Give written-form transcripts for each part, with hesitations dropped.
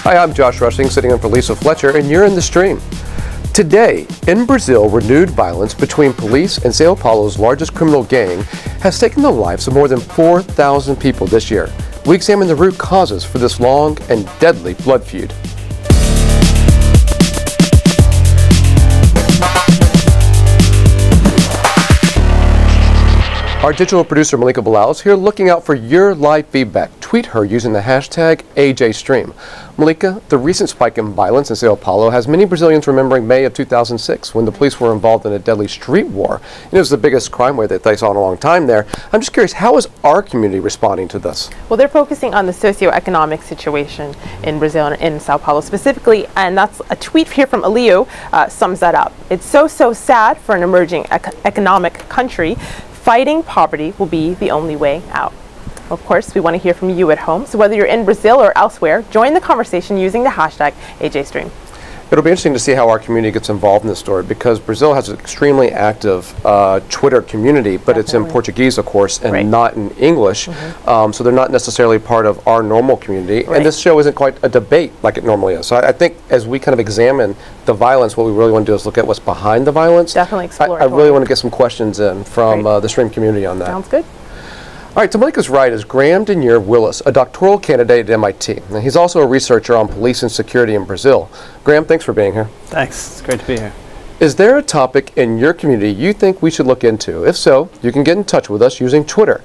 Hi, I'm Josh Rushing, sitting in for Lisa Fletcher, and you're in the stream. Today, in Brazil, renewed violence between police and Sao Paulo's largest criminal gang has taken the lives of more than 4,000 people this year. We examine the root causes for this long and deadly blood feud. Our digital producer Malika Bilal is here looking out for your live feedback. Tweet her using the hashtag AJStream. Malika, the recent spike in violence in Sao Paulo has many Brazilians remembering May of 2006 when the police were involved in a deadly street war. It was the biggest crime wave that they saw in a long time there. I'm just curious, how is our community responding to this? Well, they're focusing on the socioeconomic situation in Brazil and in Sao Paulo specifically, and that's a tweet here from Elio sums that up. It's so sad for an emerging economic country. Fighting poverty will be the only way out. Of course, we want to hear from you at home, so whether you're in Brazil or elsewhere, join the conversation using the hashtag AJStream. It'll be interesting to see how our community gets involved in this story, because Brazil has an extremely active Twitter community, but Definitely. It's in Portuguese, of course, and right. not in English, so they're not necessarily part of our normal community, right. and this show isn't quite a debate like it normally is. So I think as we kind of examine the violence, what we really want to do is look at what's behind the violence. Definitely explore. I really want to get some questions in from the stream community on that. Sounds good. All right, to Malika's right is Graham Denier Willis, a doctoral candidate at MIT. And he's also a researcher on police and security in Brazil. Graham, thanks for being here. Thanks. It's great to be here. Is there a topic in your community you think we should look into? If so, you can get in touch with us using Twitter.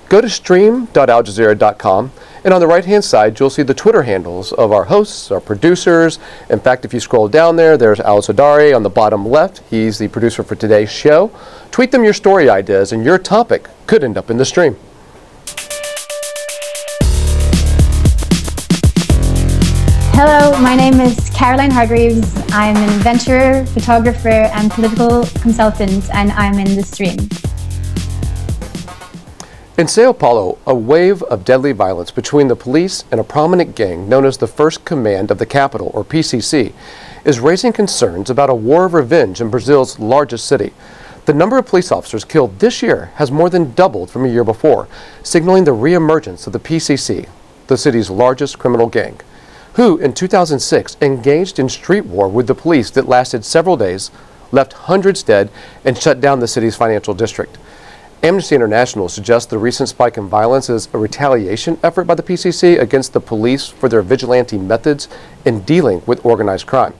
Go to stream.aljazeera.com, and on the right-hand side, you'll see the Twitter handles of our hosts, our producers. In fact, if you scroll down there, there's Al Sadari on the bottom left. He's the producer for today's show. Tweet them your story ideas, and your topic could end up in the stream. Hello, my name is Caroline Hargreaves. I'm an adventurer, photographer, and political consultant, and I'm in the stream. In Sao Paulo, a wave of deadly violence between the police and a prominent gang known as the First Command of the Capital, or PCC, is raising concerns about a war of revenge in Brazil's largest city. The number of police officers killed this year has more than doubled from a year before, signaling the reemergence of the PCC, the city's largest criminal gang, who in 2006 engaged in street war with the police that lasted several days, left hundreds dead, and shut down the city's financial district. Amnesty International suggests the recent spike in violence is a retaliation effort by the PCC against the police for their vigilante methods in dealing with organized crime.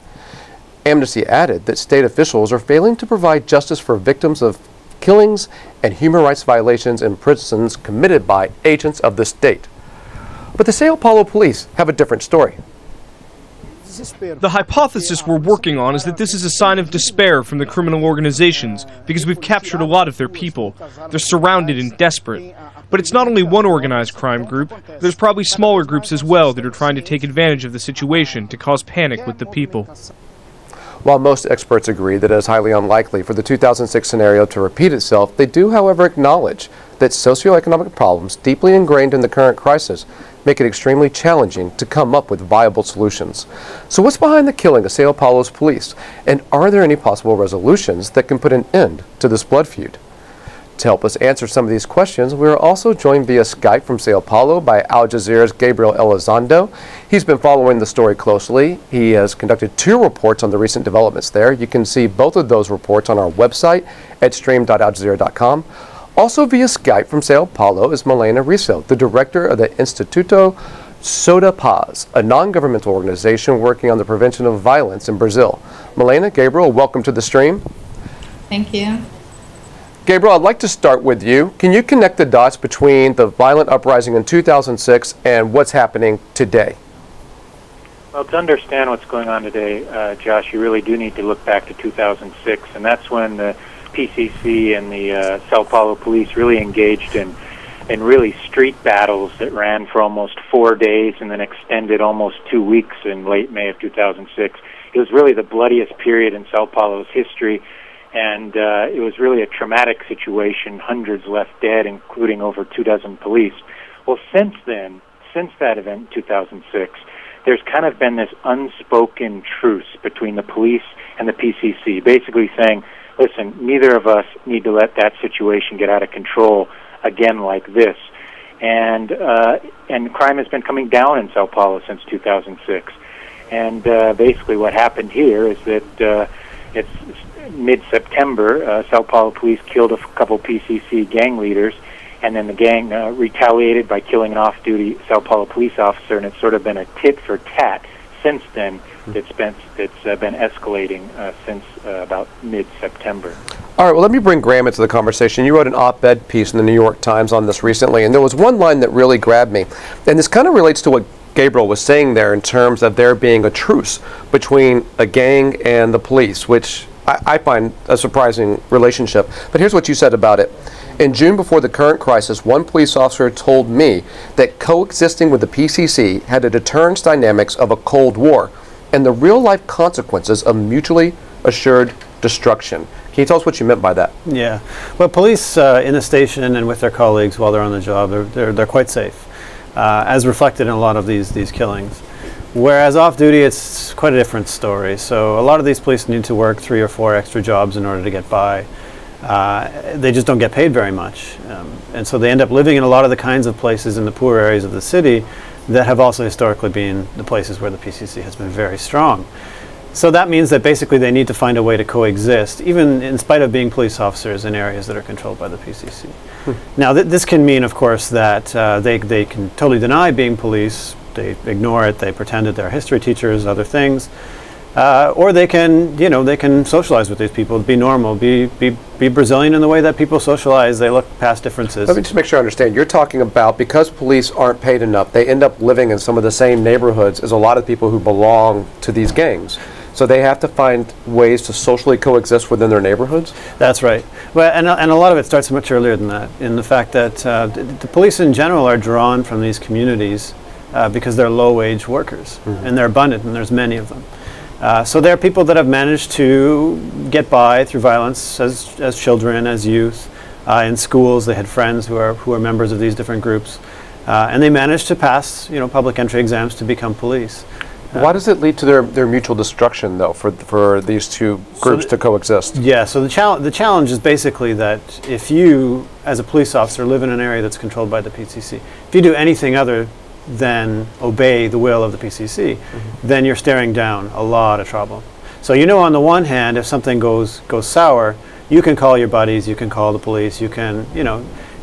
Amnesty added that state officials are failing to provide justice for victims of killings and human rights violations in prisons committed by agents of the state. But the Sao Paulo police have a different story. The hypothesis we're working on is that this is a sign of despair from the criminal organizations because we've captured a lot of their people. They're surrounded and desperate. But it's not only one organized crime group, there's probably smaller groups as well that are trying to take advantage of the situation to cause panic with the people. While most experts agree that it is highly unlikely for the 2006 scenario to repeat itself, they do, however, acknowledge that socioeconomic problems deeply ingrained in the current crisis make it extremely challenging to come up with viable solutions. So what's behind the killing of Sao Paulo's police? And are there any possible resolutions that can put an end to this blood feud? To help us answer some of these questions, we are also joined via Skype from Sao Paulo by Al Jazeera's Gabriel Elizondo. He's been following the story closely. He has conducted 2 reports on the recent developments there. You can see both of those reports on our website at stream.aljazeera.com. Also via Skype from Sao Paulo is Milena Riso, the director of the Instituto Soda Paz, a non-governmental organization working on the prevention of violence in Brazil. Milena, Gabriel, welcome to the stream. Thank you. Gabriel, I'd like to start with you. Can you connect the dots between the violent uprising in 2006 and what's happening today? Well, to understand what's going on today, Josh, you really do need to look back to 2006, and that's when the PCC and the Sao Paulo police really engaged in really street battles that ran for almost 4 days and then extended almost 2 weeks in late May of 2006. It was really the bloodiest period in Sao Paulo's history, and it was really a traumatic situation, hundreds left dead, including over 24 police. Well, since then, since that event in 2006, there's kind of been this unspoken truce between the police and the PCC, basically saying, listen, neither of us need to let that situation get out of control again like this. and crime has been coming down in Sao Paulo since 2006. And basically what happened here is that it's mid-September, Sao Paulo police killed a couple PCC gang leaders, and then the gang retaliated by killing an off-duty Sao Paulo police officer, and it's sort of been a tit-for-tat since then. It's been escalating since about mid-September. All right, well, let me bring Graham into the conversation. You wrote an op-ed piece in the New York Times on this recently, and there was one line that really grabbed me. And this kind of relates to what Gabriel was saying there in terms of there being a truce between a gang and the police, which I find a surprising relationship. But here's what you said about it. In June, before the current crisis, one police officer told me that coexisting with the PCC had a deterrence dynamics of a Cold War and the real-life consequences of mutually assured destruction. Can you tell us what you meant by that? Yeah. Well, police in the station and with their colleagues while they're on the job, they're quite safe, as reflected in a lot of these killings. Whereas off-duty, it's quite a different story. So a lot of these police need to work 3 or 4 extra jobs in order to get by. They just don't get paid very much. And so they end up living in a lot of the kinds of places in the poor areas of the city that have also historically been the places where the PCC has been very strong. So that means that basically they need to find a way to coexist, even in spite of being police officers in areas that are controlled by the PCC. Now, this can mean, of course, that they can totally deny being police. They ignore it. They pretend that they're history teachers, other things. Or they can, they can socialize with these people, be normal, be Brazilian in the way that people socialize. They look past differences. Let me just make sure I understand. You're talking about because police aren't paid enough, they end up living in some of the same neighborhoods as a lot of people who belong to these gangs. So they have to find ways to socially coexist within their neighborhoods? That's right. Well, and a lot of it starts much earlier than that, in the fact that the police in general are drawn from these communities because they're low-wage workers, and they're abundant, and there's many of them. So there are people that have managed to get by through violence as children, as youth. In schools, they had friends who are members of these different groups, and they managed to pass, public entry exams to become police. Why does it lead to their mutual destruction, though, for these two groups to coexist? Yeah. So the challenge is basically that if you, as a police officer, live in an area that's controlled by the PCC, if you do anything other than obey the will of the PCC, then you're staring down a lot of trouble. So on the one hand, if something goes sour, you can call your buddies, you can call the police, you can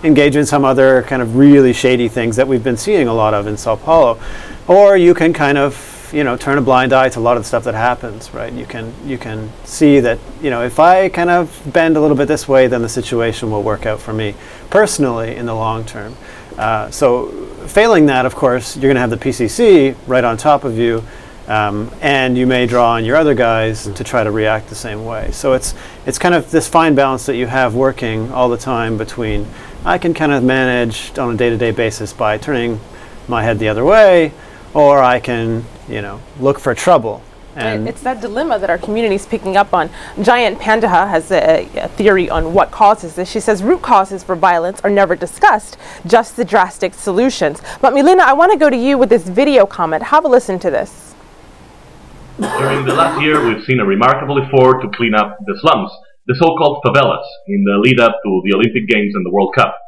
engage in some other kind of really shady things that we've been seeing a lot of in Sao Paulo, or you can kind of turn a blind eye to a lot of the stuff that happens, right? You can see that if I kind of bend a little bit this way, then the situation will work out for me personally in the long term. So failing that, of course, you're going to have the PCC right on top of you, and you may draw on your other guys to try to react the same way. So it's kind of this fine balance that you have working all the time between I can kind of manage on a day-to-day basis by turning my head the other way, or I can look for trouble. And it's that dilemma that our community is picking up on. Giant Pandaha has a theory on what causes this. She says root causes for violence are never discussed, just the drastic solutions. But Milena, I want to go to you with this video comment. Have a listen to this. During the last year, we've seen a remarkable effort to clean up the slums, the so-called favelas, in the lead-up to the Olympic Games and the World Cup.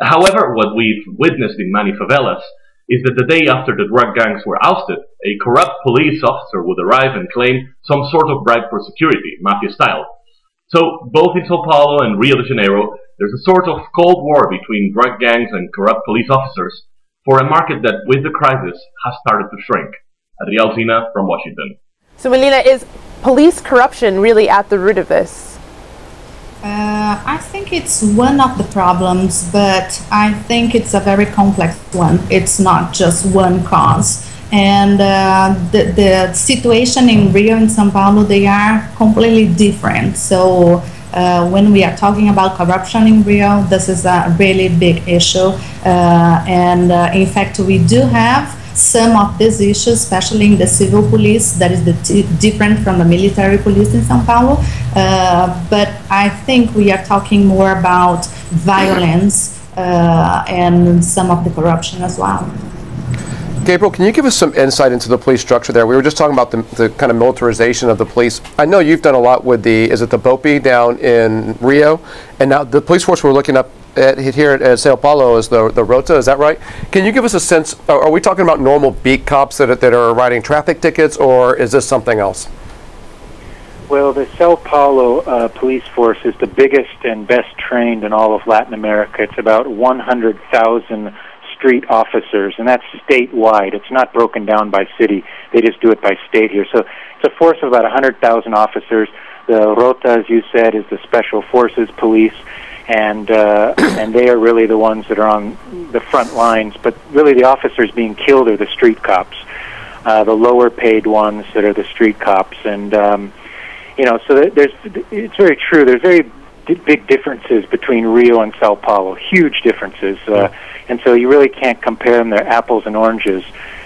However, what we've witnessed in many favelas is that the day after the drug gangs were ousted, a corrupt police officer would arrive and claim some sort of bribe for security, mafia style. So, both in Sao Paulo and Rio de Janeiro, there's a sort of cold war between drug gangs and corrupt police officers for a market that, with the crisis, has started to shrink. Adriel Zina from Washington. So, Melina, is police corruption really at the root of this? I think it's one of the problems, but I think it's a very complex one. It's not just one cause. And the situation in Rio and Sao Paulo, they are completely different. So when we are talking about corruption in Rio, this is a really big issue. In fact, we do have some of these issues, especially in the civil police, that is different from the military police in Sao Paulo. But I think we are talking more about violence and some of the corruption as well. Gabriel, can you give us some insight into the police structure there? We were just talking about the kind of militarization of the police. I know you've done a lot with is it the BOPI down in Rio? And now the police force we're looking at here at Sao Paulo is the Rota, is that right? Can you give us a sense, are we talking about normal beat cops that are writing traffic tickets, or is this something else? Well, the Sao Paulo police force is the biggest and best trained in all of Latin America. It's about 100,000 street officers, and that's statewide. It's not broken down by city. They just do it by state here. So it's a force of about 100,000 officers. The Rota, as you said, is the Special Forces Police, and they are really the ones that are on the front lines. But really the officers being killed are the street cops, the lower paid ones that are the street cops. And you know, so it's very true. There's very big differences between Rio and Sao Paulo, huge differences. And so you really can't compare them. They're apples and oranges.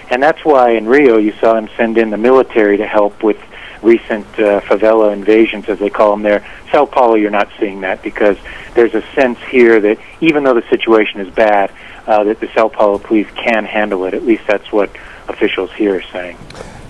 And that's why in Rio you saw them send in the military to help with recent favela invasions, as they call them there. Sao Paulo, you're not seeing that because there's a sense here that even though the situation is bad, that the Sao Paulo police can handle it. At least that's what officials here are saying.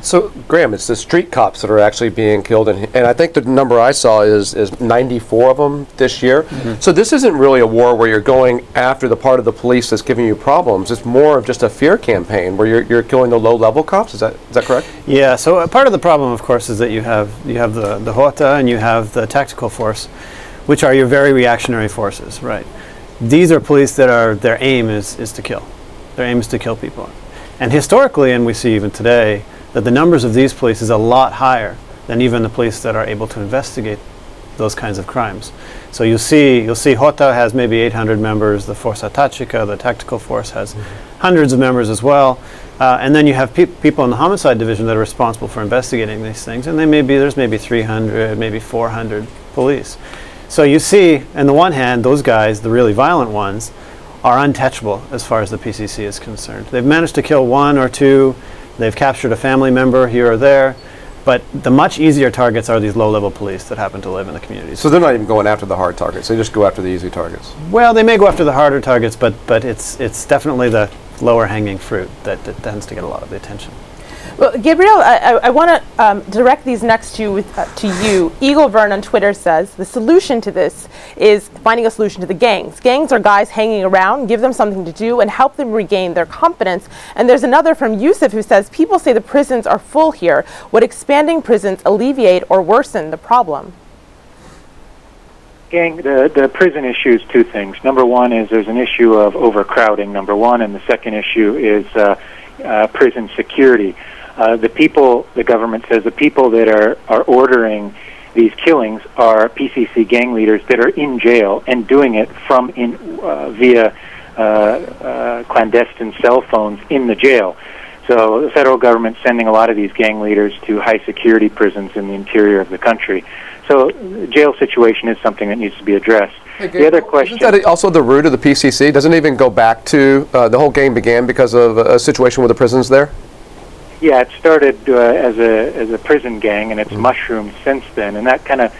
So, Graham, it's the street cops that are actually being killed, and I think the number I saw is 94 of them this year. Mm-hmm. So this isn't really a war where you're going after the part of the police that's giving you problems. It's more of just a fear campaign where you're killing the low-level cops. Is that correct? Yeah. So part of the problem, of course, is that you have the Rota and you have the tactical force, which are your very reactionary forces, right? These are police that their aim is to kill. Their aim is to kill people, and historically, and we see even today, that the numbers of these police is a lot higher than even the police that are able to investigate those kinds of crimes. So you'll see Rota has maybe 800 members, the Força Tática, the tactical force, has hundreds of members as well, and then you have people in the homicide division that are responsible for investigating these things, and there's maybe 300, maybe 400 police. So you see, on the one hand, those guys, the really violent ones, are untouchable as far as the PCC is concerned. They've managed to kill one or two. They've captured a family member here or there, but the much easier targets are these low-level police that happen to live in the communities. So they're not even going after the hard targets; they just go after the easy targets. Well, they may go after the harder targets, but it's definitely the lower-hanging fruit that tends to get a lot of the attention. Well, Gabriel, I want to direct these next to you. Eagle Vern on Twitter says the solution to this is finding a solution to the gangs. Gangs are guys hanging around, give them something to do, and help them regain their confidence. And there's another from Yusuf who says, people say the prisons are full here. Would expanding prisons alleviate or worsen the problem? Gang, the prison issue is two things. Number one is there's an issue of overcrowding, number one, and the second issue is prison security. The government says the people that are ordering these killings are PCC gang leaders that are in jail and doing it via clandestine cell phones in the jail. So the federal government's sending a lot of these gang leaders to high security prisons in the interior of the country. So the jail situation is something that needs to be addressed. The other question... Isn't that also the root of the PCC? Doesn't it even go back to the whole gang began because of a situation with the prisons there? Yeah, it started as a prison gang, and it's mushroomed since then, and that kind of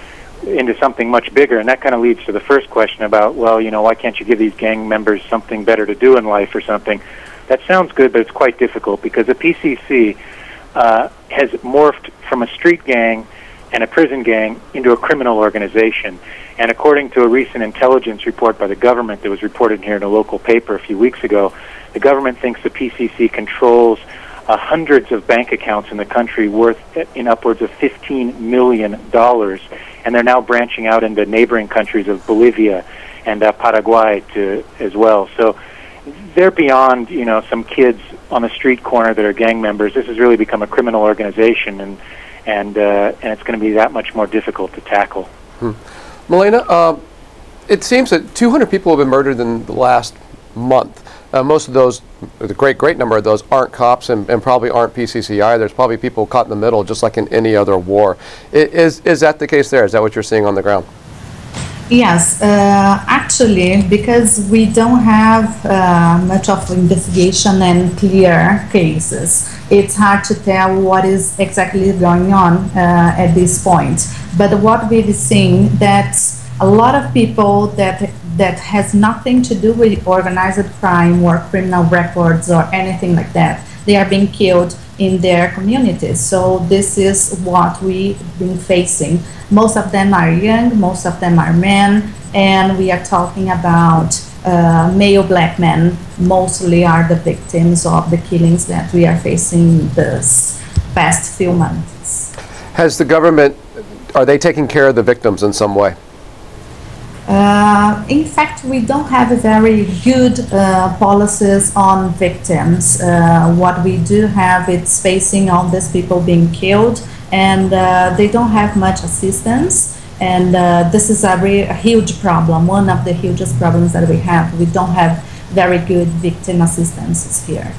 into something much bigger, and that kind of leads to the first question about, well, you know, why can't you give these gang members something better to do in life or something? That sounds good, but it's quite difficult because the PCC has morphed from a street gang and a prison gang into a criminal organization. And according to a recent intelligence report by the government that was reported here in a local paper a few weeks ago, the government thinks the PCC controls hundreds of bank accounts in the country worth in upwards of $15 million, and they're now branching out into neighboring countries of Bolivia and Paraguay as well. So they're beyond, you know, some kids on the street corner that are gang members. This has really become a criminal organization, and it's going to be that much more difficult to tackle. Milena, it seems that 200 people have been murdered in the last month. Most of those, the great number of those, aren't cops and probably aren't PCC either. There's probably people caught in the middle, just like in any other war. Is that the case there? Is that what you're seeing on the ground? Yes, actually, because we don't have much of investigation and clear cases, it's hard to tell what is exactly going on at this point. But what we've seen, that a lot of people that has nothing to do with organized crime or criminal records or anything like that, they are being killed in their communities. So this is what we've been facing. Most of them are young, most of them are men, and we are talking about male black men mostly are the victims of the killings that we are facing this past few months. Has the government, are they taking care of the victims in some way? In fact, we don't have a very good policies on victims. What we do have is facing all these people being killed, and they don't have much assistance. And this is a huge problem, one of the hugest problems that we have. We don't have very good victim assistance here.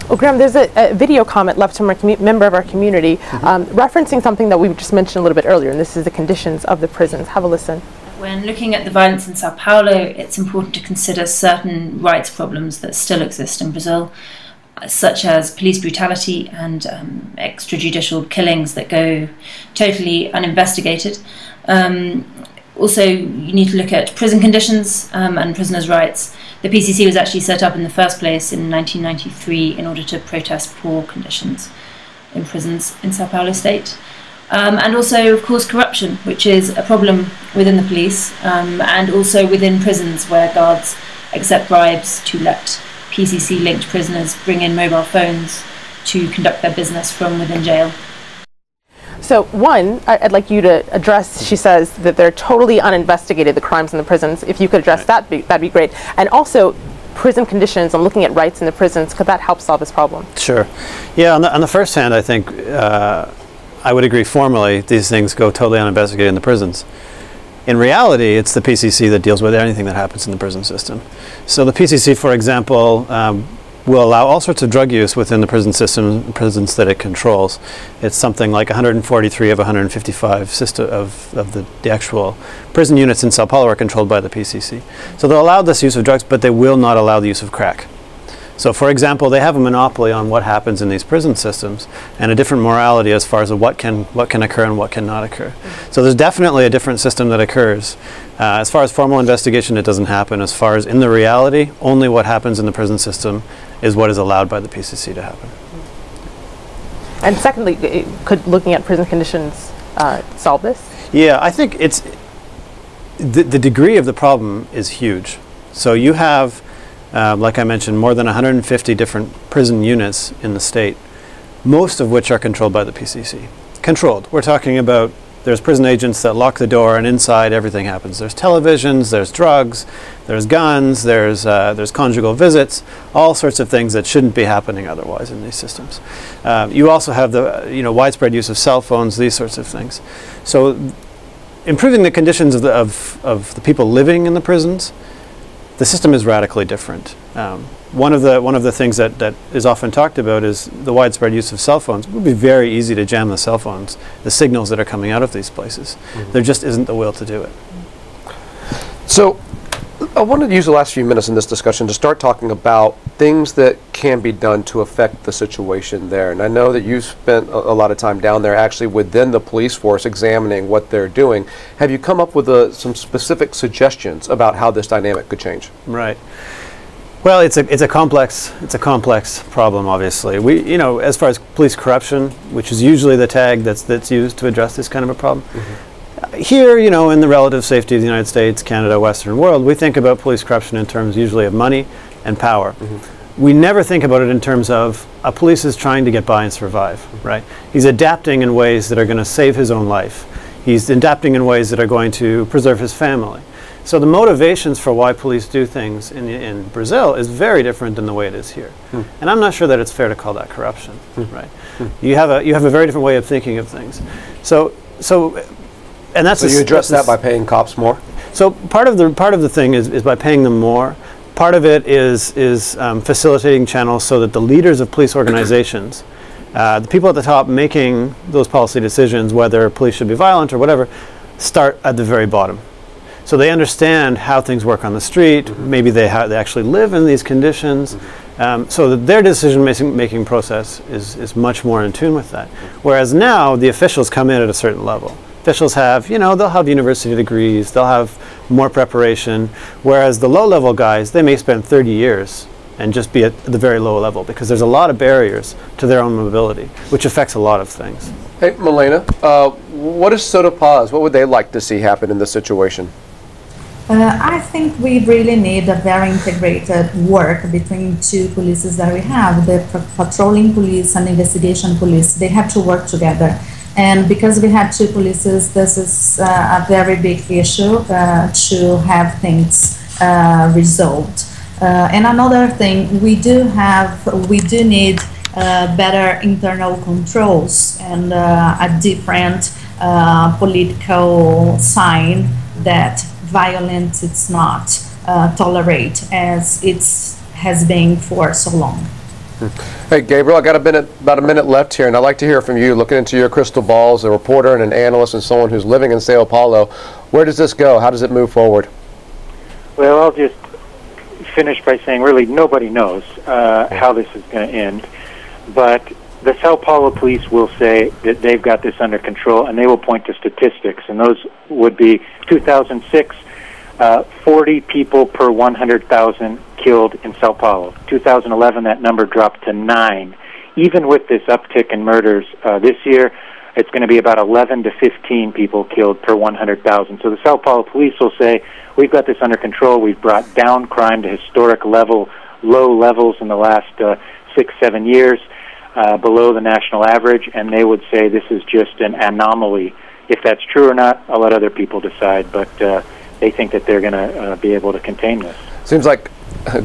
Well, Graham, there's a video comment left from a member of our community referencing something that we just mentioned a little bit earlier, and this is the conditions of the prisons. Have a listen. When looking at the violence in Sao Paulo, it's important to consider certain rights problems that still exist in Brazil, such as police brutality and extrajudicial killings that go totally uninvestigated. Also, you need to look at prison conditions and prisoners' rights. The PCC was actually set up in the first place in 1993 in order to protest poor conditions in prisons in Sao Paulo state. And also, of course, corruption, which is a problem within the police and also within prisons where guards accept bribes to let PCC-linked prisoners bring in mobile phones to conduct their business from within jail. So one, I'd like you to address, she says that they're totally uninvestigated, the crimes in the prisons. If you could address that, that'd be great. And also, prison conditions and looking at rights in the prisons, could that help solve this problem? Sure. Yeah, on the first hand, I think I would agree formally these things go totally uninvestigated in the prisons. In reality, it's the PCC that deals with anything that happens in the prison system. So the PCC, for example, will allow all sorts of drug use within the prison system, prisons that it controls. It's something like 143 of 155 of the actual prison units in Sao Paulo are controlled by the PCC. So they'll allow this use of drugs, but they will not allow the use of crack. So, for example, they have a monopoly on what happens in these prison systems and a different morality as far as what can occur and what cannot occur. So there's definitely a different system that occurs. As far as formal investigation, it doesn't happen. As far as in the reality, only what happens in the prison system is what is allowed by the PCC to happen. And secondly, could looking at prison conditions solve this? Yeah, I think it's the degree of the problem is huge. So you have like I mentioned, more than 150 different prison units in the state, most of which are controlled by the PCC. Controlled. We're talking about there's prison agents that lock the door and inside everything happens. There's televisions, there's drugs, there's guns, there's conjugal visits, all sorts of things that shouldn't be happening otherwise in these systems. You also have the widespread use of cell phones, these sorts of things. So improving the conditions of the people living in the prisons, the system is radically different. One of the things that is often talked about is the widespread use of cell phones. It would be very easy to jam the cell phones, the signals that are coming out of these places. There just isn't the will to do it. So I wanted to use the last few minutes in this discussion to start talking about things that can be done to affect the situation there. And I know that you've spent a lot of time down there actually within the police force examining what they're doing. Have you come up with some specific suggestions about how this dynamic could change? Right. Well, it's a complex problem. Obviously, as far as police corruption, which is usually the tag that's used to address this kind of a problem. Here, in the relative safety of the United States, Canada, Western world, we think about police corruption in terms usually of money and power. We never think about it in terms of a police is trying to get by and survive, right? He's adapting in ways that are going to save his own life. He's adapting in ways that are going to preserve his family. So the motivations for why police do things in Brazil is very different than the way it is here. And I'm not sure that it's fair to call that corruption, right? You have a very different way of thinking of things. So you address that by paying cops more? So part of the thing is by paying them more. Part of it is facilitating channels so that the leaders of police organizations, the people at the top making those policy decisions, whether police should be violent or whatever, start at the very bottom. So they understand how things work on the street. Maybe they actually live in these conditions. So that their decision-making process is much more in tune with that. Whereas now, the officials come in at a certain level. Officials have, they'll have university degrees, they'll have more preparation, whereas the low-level guys, they may spend 30 years and just be at the very low level because there's a lot of barriers to their own mobility, which affects a lot of things. Hey, Milena, what is Soda Paz? What would they like to see happen in this situation? I think we really need a very integrated work between two polices that we have, the patrolling police and investigation police. They have to work together. And because we have two polices, this is a very big issue to have things resolved. And another thing, we do need better internal controls and a different political sign that violence is not tolerated as it has been for so long. Hey, Gabriel, I got about a minute left here, and I'd like to hear from you, looking into your crystal ball as a reporter and an analyst and someone who's living in Sao Paulo. Where does this go? How does it move forward? Well, I'll just finish by saying really nobody knows how this is going to end, but the Sao Paulo police will say that they've got this under control, and they will point to statistics, and those would be 2006, 40 people per 100,000 killed in Sao Paulo. 2011, that number dropped to 9. Even with this uptick in murders this year, it's going to be about 11 to 15 people killed per 100,000. So the Sao Paulo police will say, we've got this under control, we've brought down crime to historic low levels in the last 6-7 years, below the national average, and they would say this is just an anomaly. If that's true or not, I'll let other people decide, but they think that they're going to be able to contain this. Seems like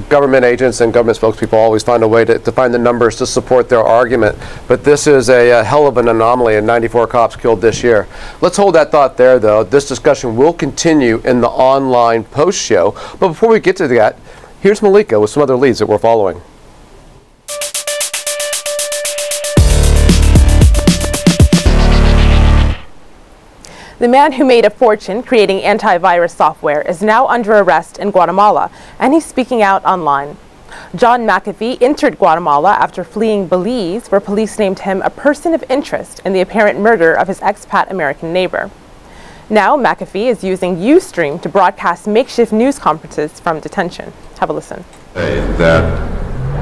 government agents and government spokespeople always find a way to find the numbers to support their argument, but this is a hell of an anomaly, and 94 cops killed this year. Let's hold that thought there, though. This discussion will continue in the online post-show, but before we get to that, here's Malika with some other leads that we're following. The man who made a fortune creating antivirus software is now under arrest in Guatemala, and he's speaking out online. John McAfee entered Guatemala after fleeing Belize, where police named him a person of interest in the apparent murder of his expat American neighbor. Now McAfee is using Ustream to broadcast makeshift news conferences from detention. Have a listen. That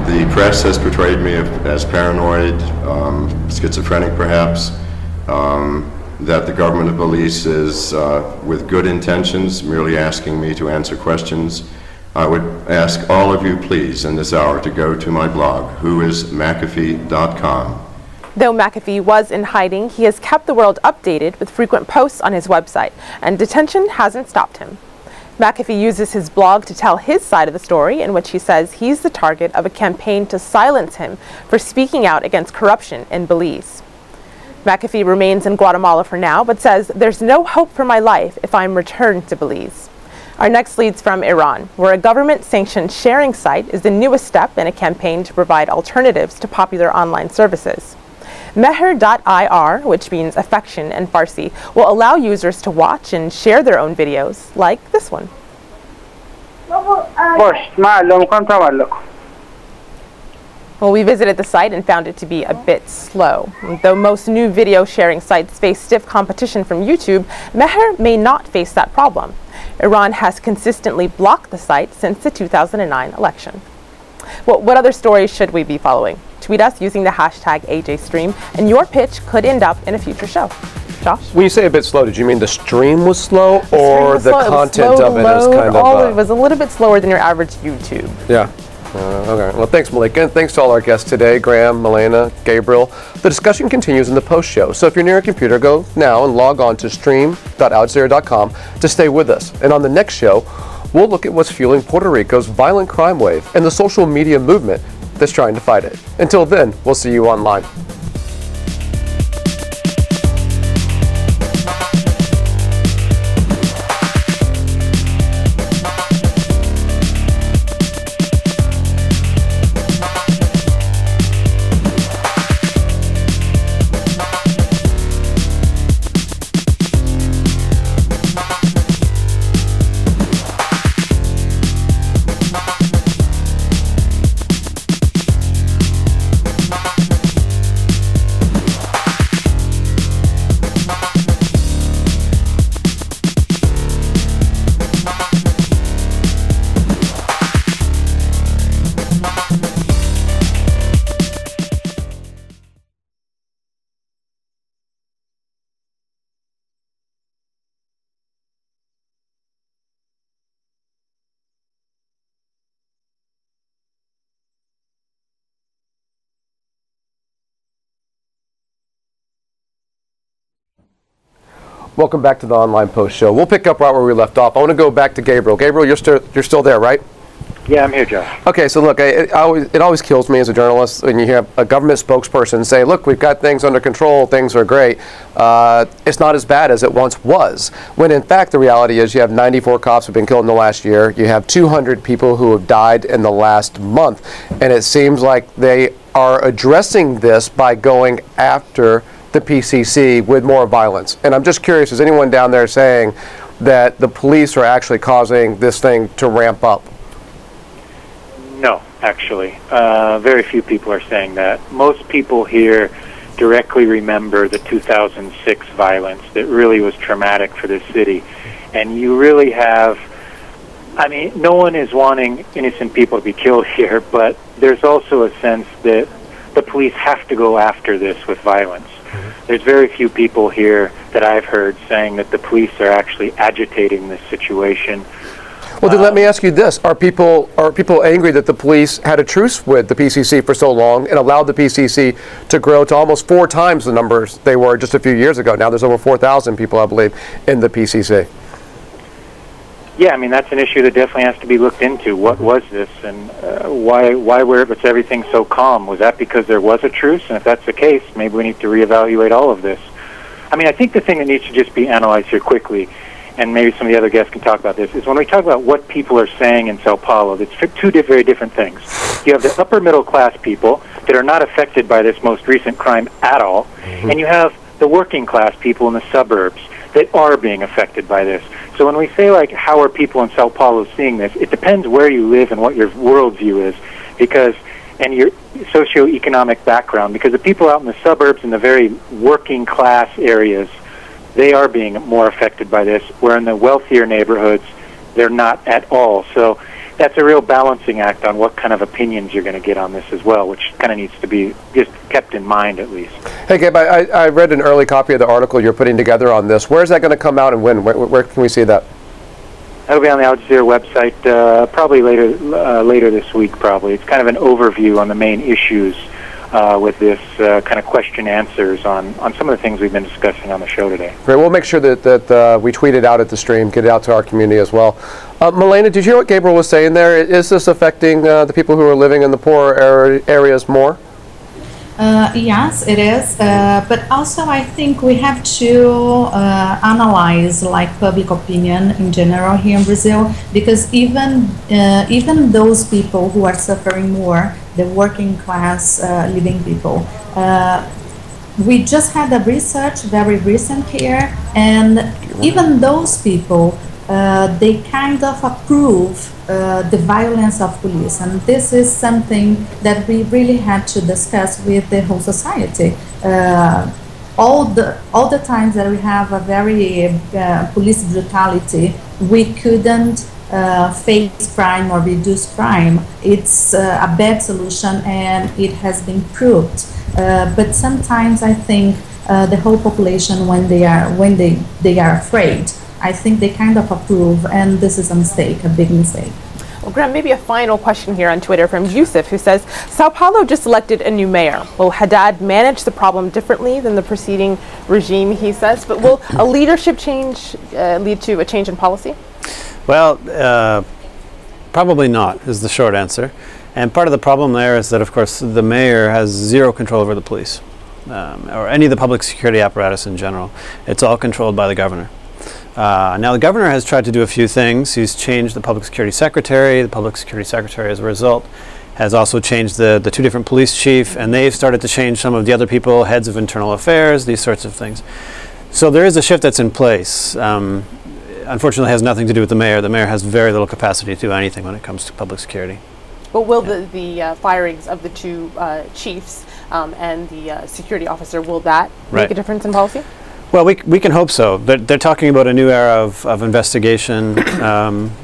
the press has portrayed me as paranoid, schizophrenic perhaps, that the government of Belize is, with good intentions, merely asking me to answer questions. I would ask all of you, please, in this hour to go to my blog, whoismcafee.com. Though McAfee was in hiding, he has kept the world updated with frequent posts on his website, and detention hasn't stopped him. McAfee uses his blog to tell his side of the story, in which he says he's the target of a campaign to silence him for speaking out against corruption in Belize. McAfee remains in Guatemala for now, but says there's no hope for my life if I'm returned to Belize. Our next lead's from Iran, where a government-sanctioned sharing site is the newest step in a campaign to provide alternatives to popular online services. Mehr.ir, which means affection in Farsi, will allow users to watch and share their own videos, like this one. Well, we visited the site and found it to be a bit slow. Though most new video sharing sites face stiff competition from YouTube, Mehr may not face that problem. Iran has consistently blocked the site since the 2009 election. Well, what other stories should we be following? Tweet us using the hashtag AJStream, and your pitch could end up in a future show. Josh? When you say a bit slow, did you mean the stream was slow, or the content of it is kind of... It was a little bit slower than your average YouTube. Yeah. Okay. Well, thanks, Malika, and thanks to all our guests today, Graham, Milena, Gabriel. The discussion continues in the post-show, so if you're near a computer, go now and log on to stream.aljazeera.com to stay with us. And on the next show, we'll look at what's fueling Puerto Rico's violent crime wave and the social media movement that's trying to fight it. Until then, we'll see you online. Welcome back to the Online Post Show. We'll pick up right where we left off. I want to go back to Gabriel. Gabriel, you're still there, right? Yeah, I'm here, Josh. Okay, so look, it always kills me as a journalist when you have a government spokesperson say, look, we've got things under control, things are great. It's not as bad as it once was. When in fact the reality is you have 94 cops who have been killed in the last year. You have 200 people who have died in the last month. And it seems like they are addressing this by going after the PCC with more violence. And I'm just curious, is anyone down there saying that the police are actually causing this thing to ramp up? No, actually. Very few people are saying that. Most people here directly remember the 2006 violence that really was traumatic for this city. And you really have, I mean, no one is wanting innocent people to be killed here, but there's also a sense that the police have to go after this with violence. There's very few people here that I've heard saying that the police are actually agitating this situation. Well, then let me ask you this. Are people angry that the police had a truce with the PCC for so long and allowed the PCC to grow to almost 4 times the numbers they were just a few years ago? Now there's over 4,000 people, I believe, in the PCC. Yeah, I mean, that's an issue that definitely has to be looked into. What was this, and why was everything so calm? Was that because there was a truce? And if that's the case, maybe we need to reevaluate all of this. I mean, I think the thing that needs to just be analyzed here quickly, and maybe some of the other guests can talk about this, is when we talk about what people are saying in Sao Paulo, it's two very different things. You have the upper middle class people that are not affected by this most recent crime at all, and you have the working class people in the suburbs that are being affected by this. So when we say, like, how are people in Sao Paulo seeing this, it depends where you live and what your worldview is, because, and your socioeconomic background, because the people out in the suburbs and the very working class areas, they are being more affected by this, where in the wealthier neighborhoods, they're not at all. So that's a real balancing act on what kind of opinions you're going to get on this as well, which kind of needs to be just kept in mind at least. Hey, Gabe, I read an early copy of the article you're putting together on this. Where is that going to come out and when? Where can we see that? That'll be on the Al Jazeera website probably later this week, probably. It's kind of an overview on the main issues with this kind of question answers on some of the things we've been discussing on the show today. Great. We'll make sure that we tweet it out at the stream, get it out to our community as well. Milena, did you hear what Gabriel was saying there? Is this affecting the people who are living in the poorer areas more? Yes, it is. But also I think we have to analyze like public opinion in general here in Brazil, because even those people who are suffering more, the working class living people, we just had a research very recent here, and even those people, they kind of approve the violence of police, and this is something that we really had to discuss with the whole society. All the times that we have a very police brutality, we couldn't face crime or reduce crime. It's a bad solution, and it has been proved. But sometimes I think the whole population, when they are afraid, I think they kind of approve, and this is a mistake, a big mistake. Well, Graham, maybe a final question here on Twitter from Yusuf, who says, Sao Paulo just elected a new mayor. Will Haddad manage the problem differently than the preceding regime, he says, but will a leadership change lead to a change in policy? Well, probably not, is the short answer. And part of the problem there is that, of course, the mayor has zero control over the police, or any of the public security apparatus in general. It's all controlled by the governor. Now, the governor has tried to do a few things. He's changed the public security secretary. The public security secretary, as a result, has also changed the 2 different police chiefs, and they've started to change some of the other people, heads of internal affairs, these sorts of things. So there is a shift that's in place. Unfortunately, it has nothing to do with the mayor. The mayor has very little capacity to do anything when it comes to public security. But will the firings of the 2 chiefs and the security officer, will that make a difference in policy? Well, we can hope so. They're talking about a new era of investigation,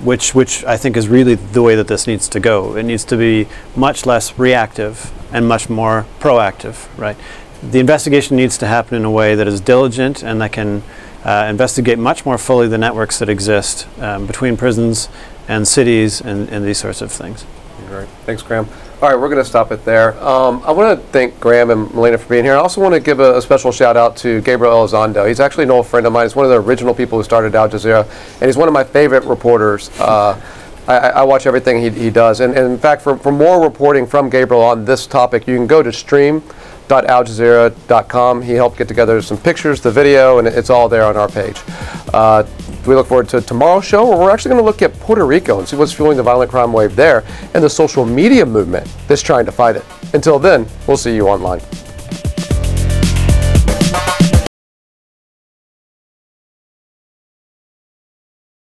which I think is really the way that this needs to go. It needs to be much less reactive and much more proactive, right? The investigation needs to happen in a way that is diligent and that can investigate much more fully the networks that exist between prisons and cities and these sorts of things. Great. Thanks, Graham. All right, we're going to stop it there. I want to thank Graham and Melina for being here. I also want to give a special shout out to Gabriel Elizondo. He's actually an old friend of mine. He's one of the original people who started Al Jazeera, and he's one of my favorite reporters. I watch everything he does. And in fact, for more reporting from Gabriel on this topic, you can go to stream.aljazeera.com. He helped get together some pictures, the video, and it's all there on our page. We look forward to tomorrow's show, where we're actually going to look at Puerto Rico and see what's fueling the violent crime wave there and the social media movement that's trying to fight it. Until then, we'll see you online.